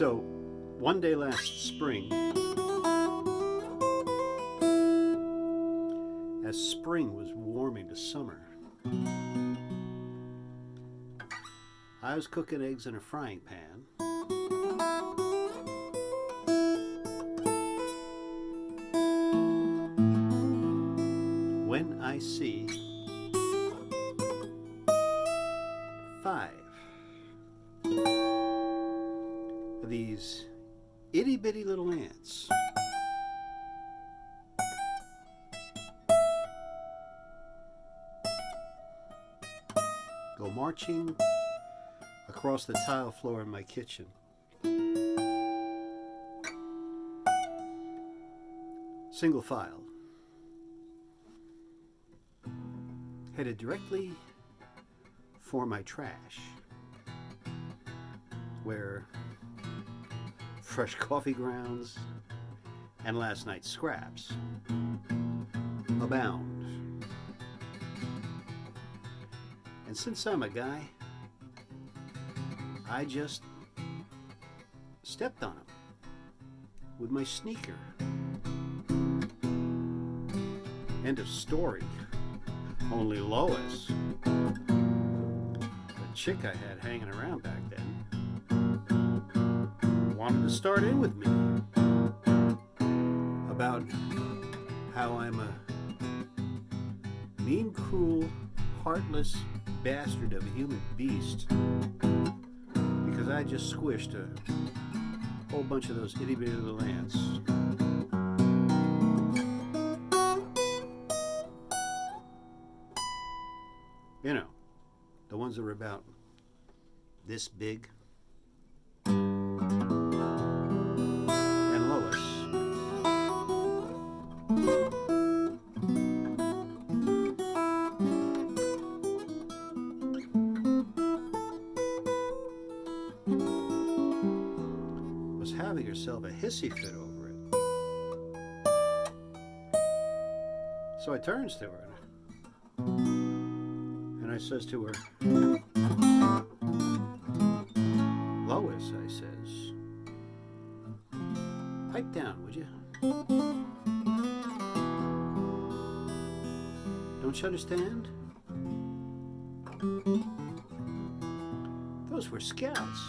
So, one day last spring, as spring was warming to summer, I was cooking eggs in a frying pan. When I see 5 of these itty bitty little ants go marching across the tile floor in my kitchen. Single file. Headed directly for my trash, where fresh coffee grounds and last night's scraps abound. And since I'm a guy, I just stepped on him with my sneaker. End of story. Only Lois, the chick I had hanging around back then, wanted to start in with me about how I'm a mean, cruel, heartless bastard of a human beast because I just squished a whole bunch of those itty bitty little ants. You know, the ones that were about this big. And Lois was having herself a hissy fit over it. So I turns to her and I says to her, Lois, I says, pipe down, would you? Don't you understand? Those were scouts.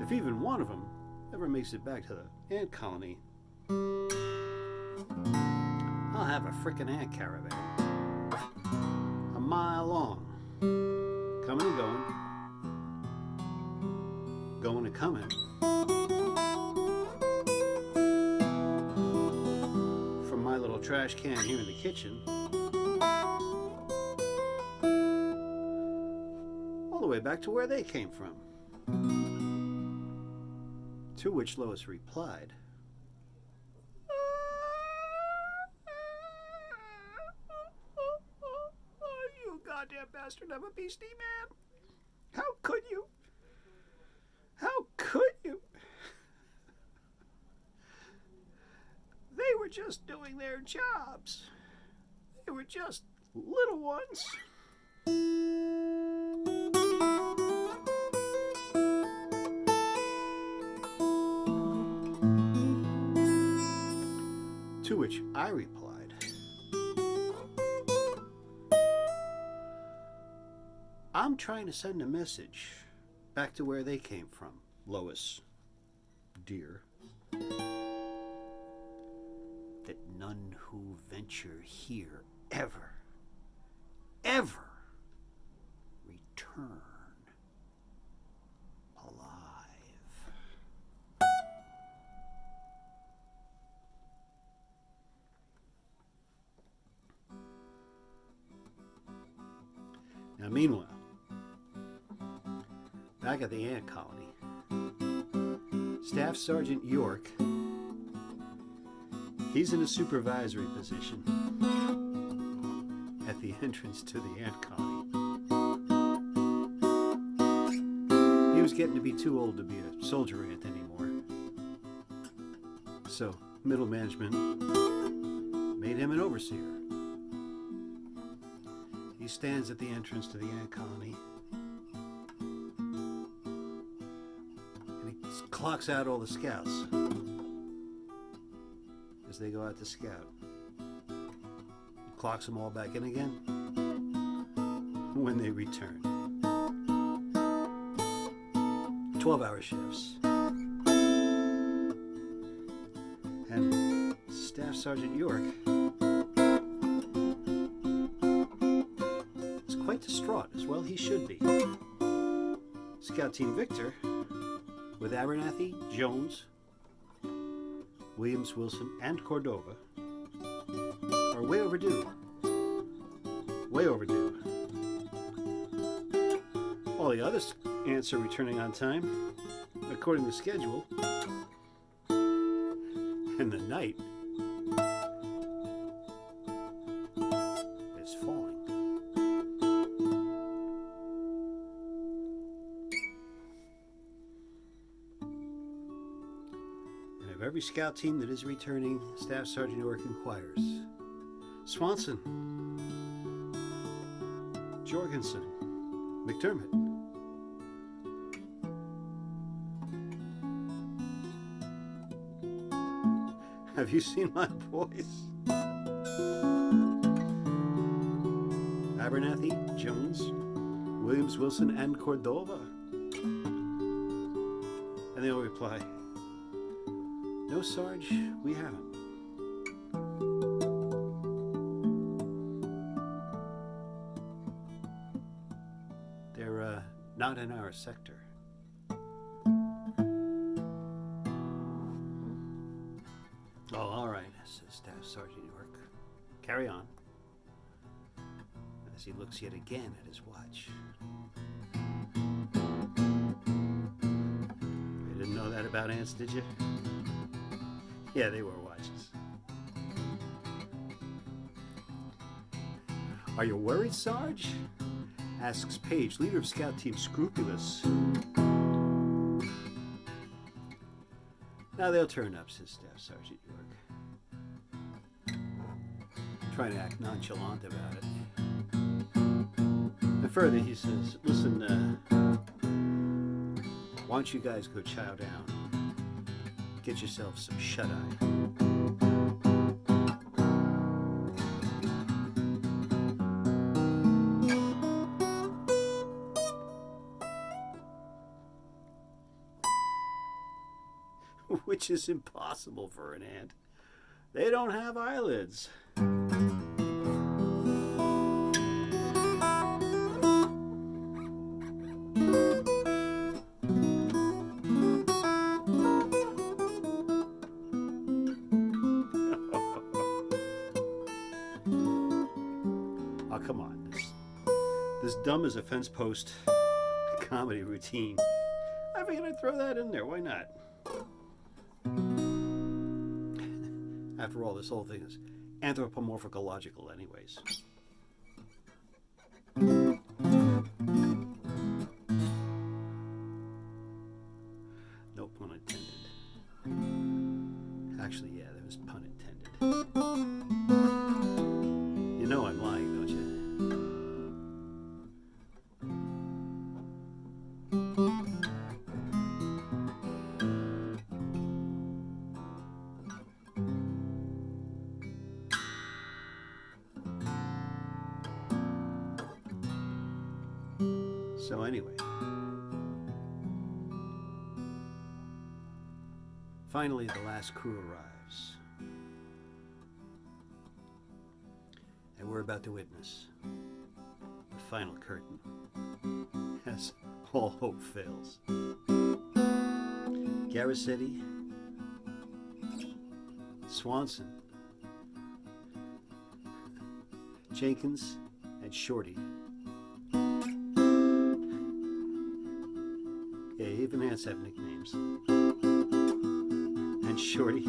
If even one of them ever makes it back to the ant colony, I'll have a frickin' ant caravan, a mile long, coming and going and coming, from my little trash can here in the kitchen, all the way back to where they came from. To which Lois replied, goddamn bastard of a beastie man. How could you? How could you? They were just doing their jobs. They were just little ones. To which I replied, I'm trying to send a message back to where they came from, Lois, dear, that none who venture here ever return alive. Now, meanwhile, back at the ant colony, Staff Sergeant York, he's in a supervisory position at the entrance to the ant colony. He was getting to be too old to be a soldier ant anymore. So, middle management made him an overseer. He stands at the entrance to the ant colony clocks out all the scouts as they go out to scout. He clocks them all back in again when they return. 12-hour shifts. And Staff Sergeant York is quite distraught, as well he should be. Scout Team Victor, with Abernathy, Jones, Williams, Wilson, and Cordova, are way overdue. Way overdue. All the other ants are returning on time, according to schedule. And the night is falling. And of every scout team that is returning, Staff Sergeant York inquires. Swanson, Jorgensen, McDermott. Have you seen my boys? Abernathy, Jones, Williams, Wilson, and Cordova. And they all reply, no, Sarge, we haven't. They're not in our sector. Oh, all right, says Staff Sergeant York. Carry on. As he looks yet again at his watch. You didn't know that about ants, did you? Yeah, they wear watches. Are you worried, Sarge? Asks Page, leader of Scout Team Scrupulous. Now they'll turn up, says Staff Sergeant York. Trying to act nonchalant about it. And further, he says, listen, why don't you guys go chow down? Get yourself some shut-eye. Which is impossible for an ant. They don't have eyelids. Oh, come on. This dumb as a fence post comedy routine. I figured I'd throw that in there. Why not? After all, this whole thing is anthropomorphicological anyways. No pun intended. Actually, yeah, there was pun intended. You know I'm lying, don't you? So anyway, finally the last crew arrives. And we're about to witness the final curtain as all hope fails. Garrisetti, Swanson, Jenkins, and Shorty. Yeah, even ants have nicknames. And Shorty.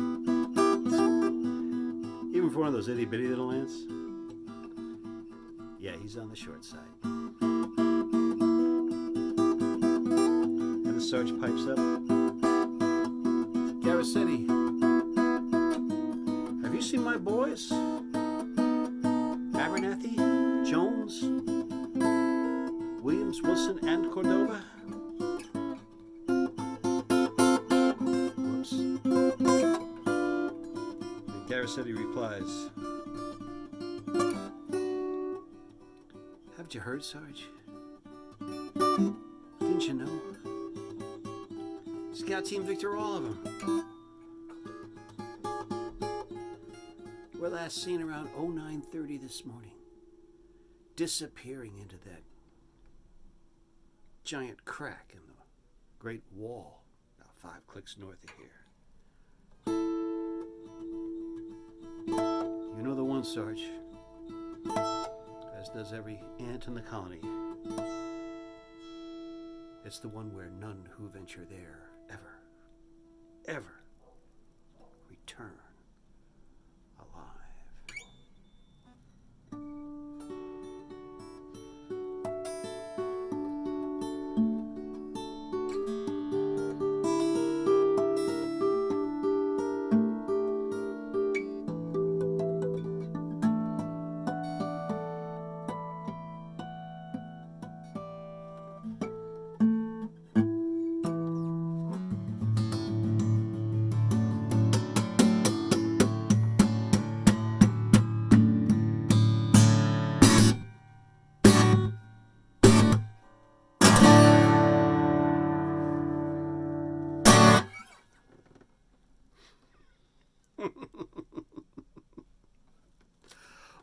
Even for one of those itty bitty little ants. Yeah, he's on the short side. And the Sarge pipes up. Garrisetti, have you seen my boys? Abernathy, Jones, Williams, Wilson, and Cordova? Caracetti replies, haven't you heard, Sarge? Didn't you know? Scout Team Victor, all of them. Were last seen around 09:30 this morning, disappearing into that giant crack in the Great Wall, about 5 clicks north of here. You know the one, Sarge, as does every ant in the colony. It's the one where none who venture there ever return alive.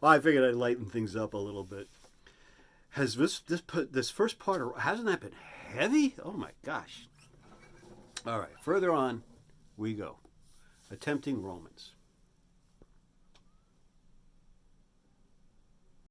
Well, I figured I'd lighten things up a little bit. Has this first part, hasn't that been heavy? Oh my gosh. All right, further on we go. Attempting Romans.